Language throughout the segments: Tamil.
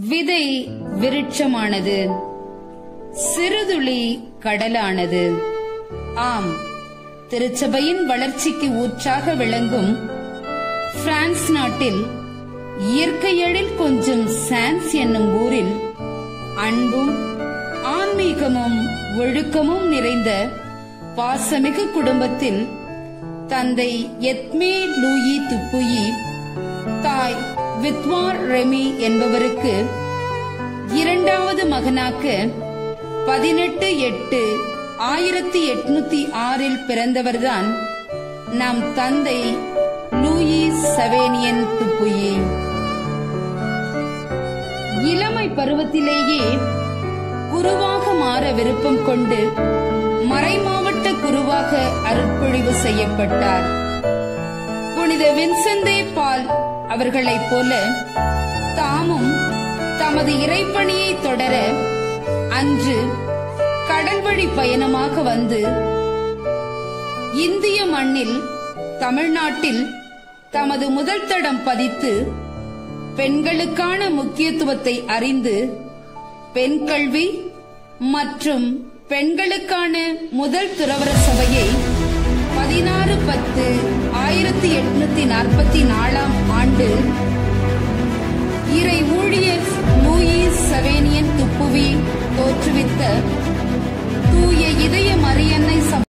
விதை விருட்சமானது, சிறுதுளி கடலானது. ஆம், திருச்சபையின் வளர்ச்சிக்கு ஊற்றாக விளங்கும் பிரான்ஸ் நாட்டில் இயற்கை எழில் கொஞ்சம் சான்ஸ் என்னும் ஊரில் அன்பும் ஆன்மீகமும் ஒழுக்கமும் நிறைந்த பாசமிகு குடும்பத்தில் தந்தை எத்மே லூயி துப்புயி, தாய் வித்வார் ரெமி என்பவருக்கு இரண்டாவது மகனாக 18/8/1806 பிறந்தவர்தான் நம் தந்தை லூயி சவேனியன் துப்புயி. இளமை பருவத்திலேயே குருவாக மாற விருப்பம் கொண்டு மறைமாவட்ட குருவாக அருட்பொழிவு செய்யப்பட்டார். புனித வின்சென்ட் பால் அவர்களைப் போல தாமும் தமது இறைப்பணியை தொடர அன்று கடல்வழி பயணமாக வந்து இந்திய மண்ணில் தமிழ்நாட்டில் தமது முதல் தடம் பதித்து பெண்களுக்கான முக்கியத்துவத்தை அறிந்து பெண் கல்வி மற்றும் பெண்களுக்கான முதல் துறவற சபையை 16/10/1844 இறை ஊழியர் லூயி சவேனியன் துப்புவி தோற்றுவித்த தூய இதய மரியன்னை சபை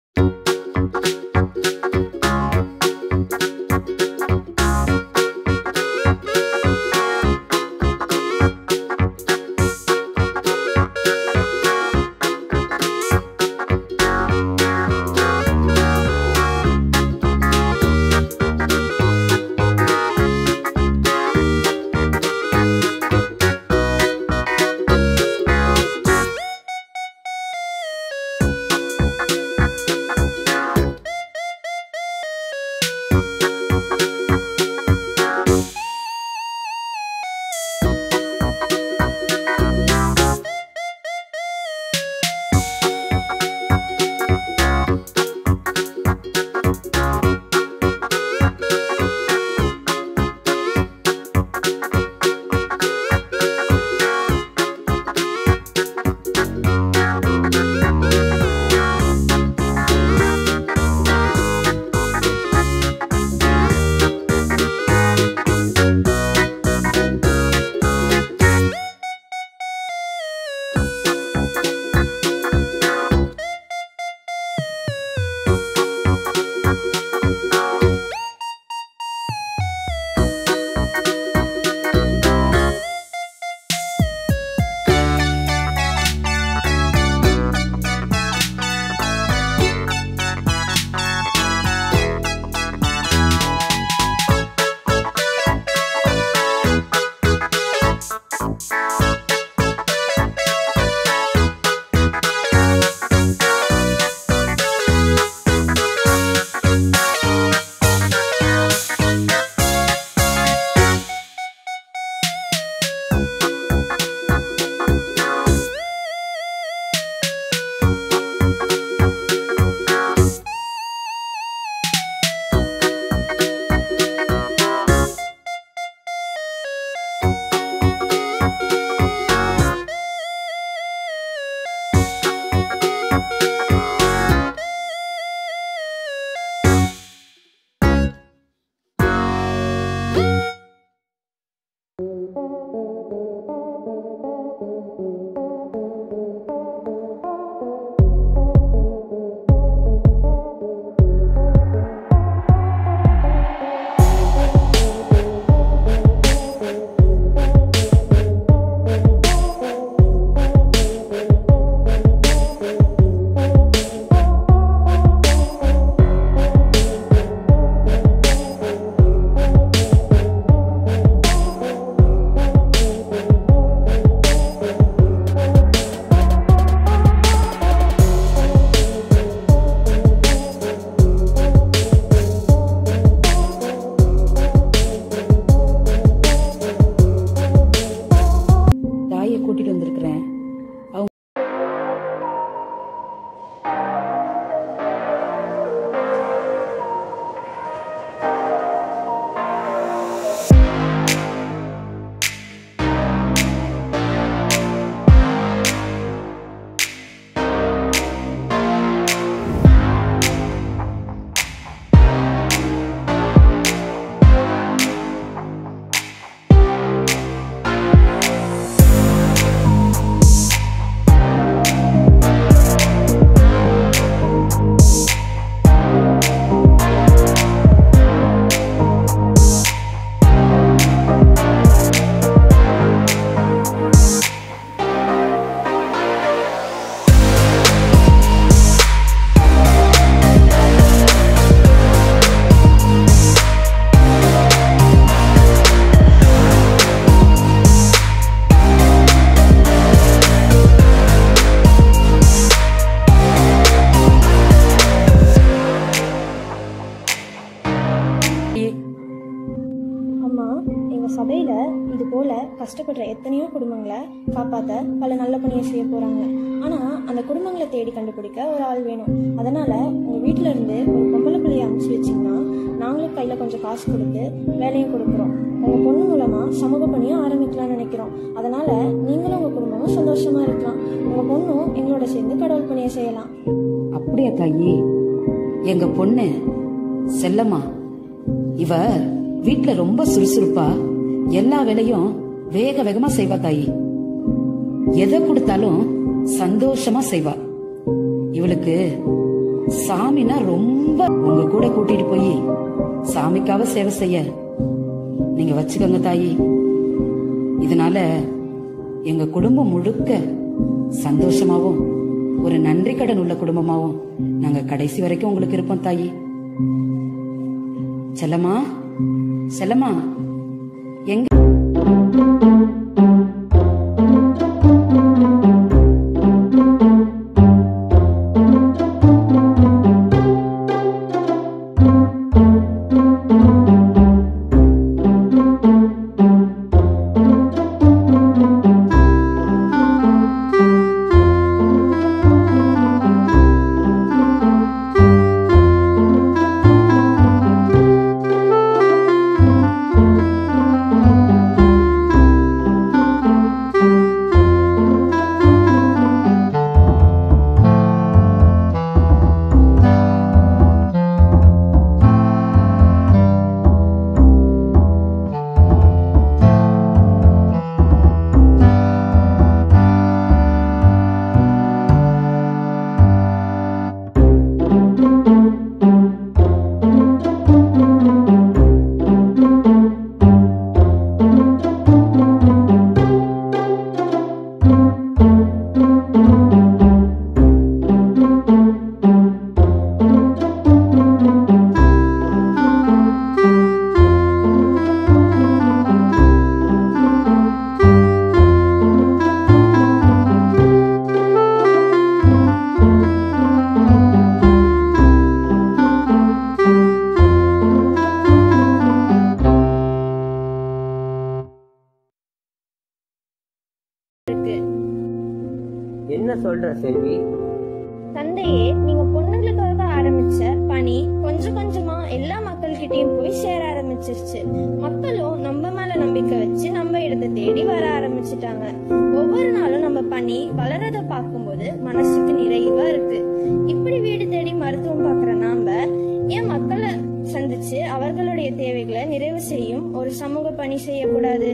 போல கஷ்டப்படுற எத்தனையோ குடும்பங்களை காப்பாற்ற பல நல்ல பணியை செய்ய போகிறாங்க. ஆனால் அந்த குடும்பங்களை தேடி கண்டுபிடிக்க ஒரு ஆள் வேணும். அதனால் உங்கள் வீட்டில் இருந்து ஒரு பொம்பளை பிள்ளையை அனுப்பிச்சி வச்சிங்கன்னா நாங்களும் கையில் கொஞ்சம் காசு கொடுத்து வேலையும் கொடுக்குறோம். உங்கள் பொண்ணு மூலமாக சமூக பணியும் ஆரம்பிக்கலாம்னு நினைக்கிறோம். அதனால் நீங்களும் உங்கள் குடும்பமும் சந்தோஷமாக இருக்கலாம். உங்கள் பொண்ணும் எங்களோட சேர்ந்து கடவுள் பணியை செய்யலாம். அப்படியா தாயி? எங்க பொண்ணு செல்லம்மா இவ வீட்டுல ரொம்ப சுறுசுறுப்பா எல்லா வேலையும் வேக வேகமா செய்வா தாயி. எதை கொடுத்தாலும் சந்தோஷமா செய்வா. இவளுக்கு சாமினா ரொம்ப. உங்க கூட கூட்டிட்டு போய் சாமிக்காக சேவை செய்ய நீங்க வச்சுக்கோங்க தாயி. இதனால எங்க குடும்பம் முழுக்க சந்தோஷமாவும் ஒரு நன்றி கடன் உள்ள குடும்பமாவும் நாங்க கடைசி வரைக்கும் உங்களுக்கு இருப்போம் தாயி. செல்லம்மா செல்லம்மா எங்க என்ன சொல்ற செல்வி? தந்தையே, நீங்க பொண்ணுங்களுக்காக ஆரம்பிச்ச பணி கொஞ்சம் கொஞ்சமா எல்லா மக்கள்கிட்டயும் போய் சேர ஆரம்பிச்சிருச்சு. மக்களும் நம்ம மேல நம்பிக்கை வச்சு நம்ம இடத்தை தேடி வர ஆரம்பிச்சுட்டாங்க. ஒவ்வொரு நாளும் நம்ம பணி வளரத பார்க்கும்போது மனசுக்கு நிறைவா இருக்கு. இப்படி வீடு தேடி மருத்துவம் பாக்குற நாம ஏன் மக்களை சந்திச்சு அவர்களுடைய தேவைகளை நிறைவு செய்யும் ஒரு சமூக பணி செய்யக்கூடாது?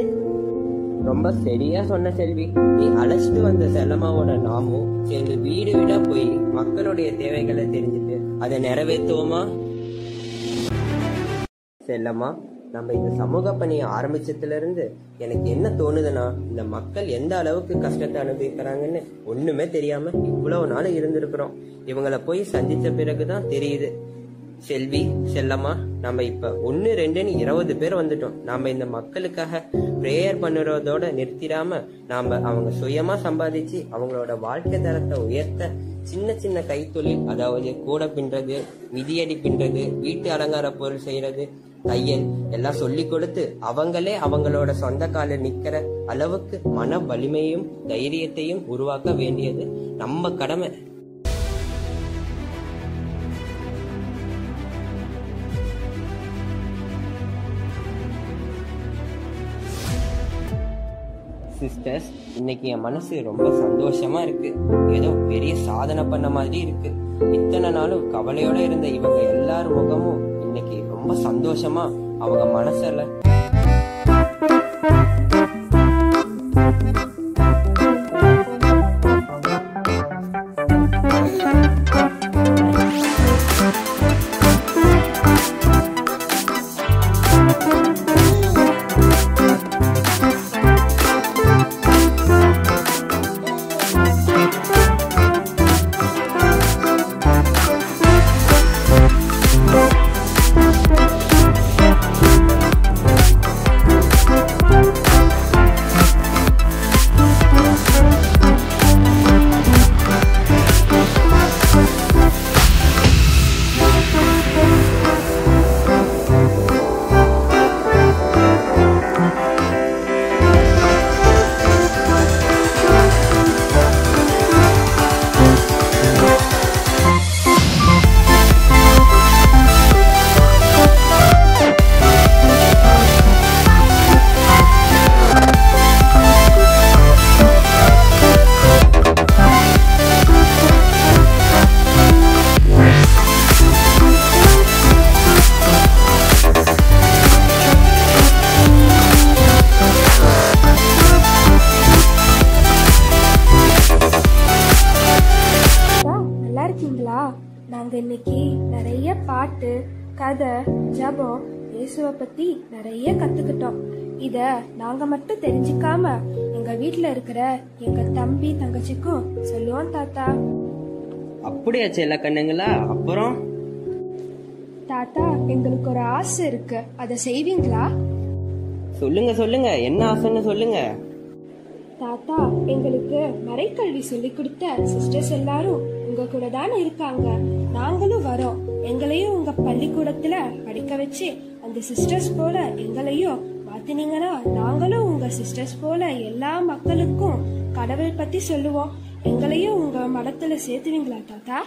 ரொம்ப சரியா சொன்ன செல்வி. நீ அழைச்சிட்டு வந்த செல்லம்மாவோட நாமும் சேர்ந்து வீடு வீடா போய் மக்களுடைய தேவைகளை தெரிஞ்சுட்டு அதை நிறைவேற்றுவோமா? செல்லம்மா, நம்ம இந்த சமூக பணியை ஆரம்பிச்சதுல இருந்து எனக்கு என்ன தோணுதுன்னா, இந்த மக்கள் எந்த அளவுக்கு கஷ்டத்தை அனுபவிக்கிறாங்கன்னு ஒண்ணுமே தெரியாம இவ்வளவு நாள் இருந்திருக்கிறோம். இவங்களை போய் சந்திச்ச பிறகுதான் தெரியுது. செல்வி, செல்லம்மா, நம்ம இப்ப 1 2ன்னு 20 பேர் வந்துட்டோம். நாம இந்த மக்களுக்காக பிரேயர் பண்ணுறதோட நிறுத்திடாம நாம அவங்க சுயமா சம்பாதிச்சு அவங்களோட வாழ்க்கை தரத்தை உயர்த்த சின்ன சின்ன கைத்தொழில், அதாவது கூடை பின்றது, மிதியடி பின்றது, வீட்டு அலங்கார பொருள் செய்யறது, தையல் எல்லாம் சொல்லி கொடுத்து அவங்களே அவங்களோட சொந்த கால நிக்கிற அளவுக்கு மன வலிமையும் தைரியத்தையும் உருவாக்க வேண்டியது நம்ம கடமை. சிஸ்டர்ஸ், இன்னைக்கு என் மனசு ரொம்ப சந்தோஷமா இருக்கு. ஏதோ பெரிய சாதனை பண்ண மாதிரி இருக்கு. இத்தனை நாளும் கவலையோட இருந்த இவங்க எல்லார் முகமும் இன்னைக்கு ரொம்ப சந்தோஷமா அவங்க மனசுல நாங்க இன்னைக்கு நிறைய பாட்டு, கதை, ஜபம், இயேசுவை பத்தி நிறைய கத்துக்கிட்டோம். இத நாங்க மட்டும் தெரிஞ்சுக்காம எங்க வீட்டுல இருக்கிற எங்க தம்பி தங்கச்சிக்கும் சொல்லுவோம் தாத்தா. அப்படியா செல்ல கண்ணுங்களா? அப்புறம் தாத்தா, எங்களுக்கு ஒரு ஆசை இருக்கு, அதை செய்வீங்களா? சொல்லுங்க சொல்லுங்க, என்ன ஆசைன்னு சொல்லுங்க. தாத்தா, எங்களுக்கு மறைக்கல்வி சொல்லி கொடுத்த சிஸ்டர்ஸ் எல்லாரும் உங்க கூட தானே இருக்காங்க. நாங்களும் வரோம். எங்களையும் உங்க பள்ளிக்கூடத்துல படிக்க வச்சு அந்த சிஸ்டர்ஸ் போல எங்களையும் மாத்தினீங்கன்னா நாங்களும் உங்க சிஸ்டர்ஸ் போல எல்லா மக்களுக்கும் கடவுள் பத்தி சொல்லுவோம். எங்களையும் உங்க மடத்துல சேர்த்துவீங்களா தாத்தா?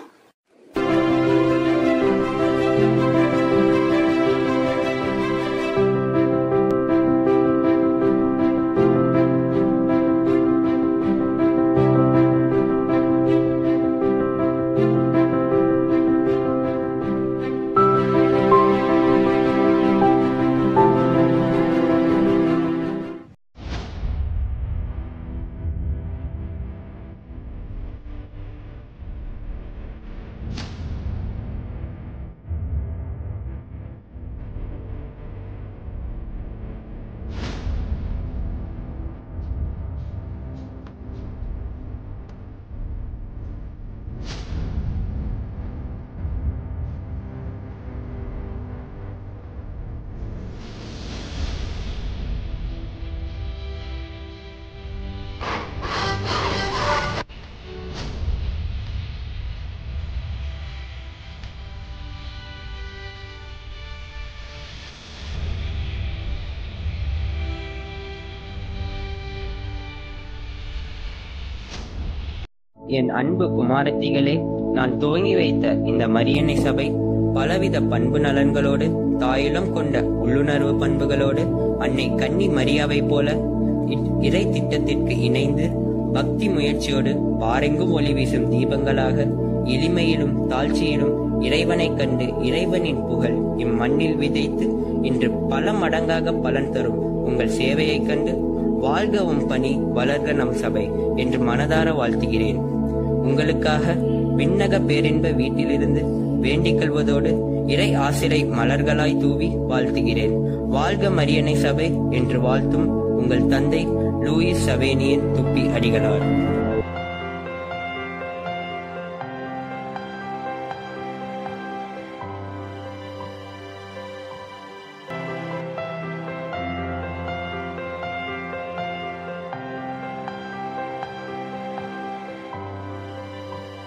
என் அன்பு குமாரத்திகளே, நான் துவங்கி வைத்த இந்த மரியன்னை சபை பலவித பண்பு நலன்களோடு, தாயுளம் கொண்ட உள்ளுணர்வு பண்புகளோடு, அன்னை கன்னி மரியாவை போல இறை திட்டத்திற்கு இணைந்து பக்தி முயற்சியோடு பாரெங்கும் ஒளி வீசும் தீபங்களாக, எளிமையிலும் தாழ்ச்சியிலும் இறைவனை கண்டு இறைவனின் புகழ் இம்மண்ணில் விதைத்து இன்று பல மடங்காக பலன் தரும் உங்கள் சேவையை கண்டு வாழ்கவும் பணி வளர்க நம் சபை என்று மனதார வாழ்த்துகிறேன். உங்களுக்காக விண்ணக பேரின்ப வீட்டிலிருந்து வேண்டிக் கொள்வதோடு இறை ஆசிரை மலர்களாய் தூவி வாழ்த்துகிறேன். வாழ்க மரியன்னை சபை என்று வாழ்த்தும் உங்கள் தந்தை லூயிஸ் சவேனியன் துப்பி அடிகளார்.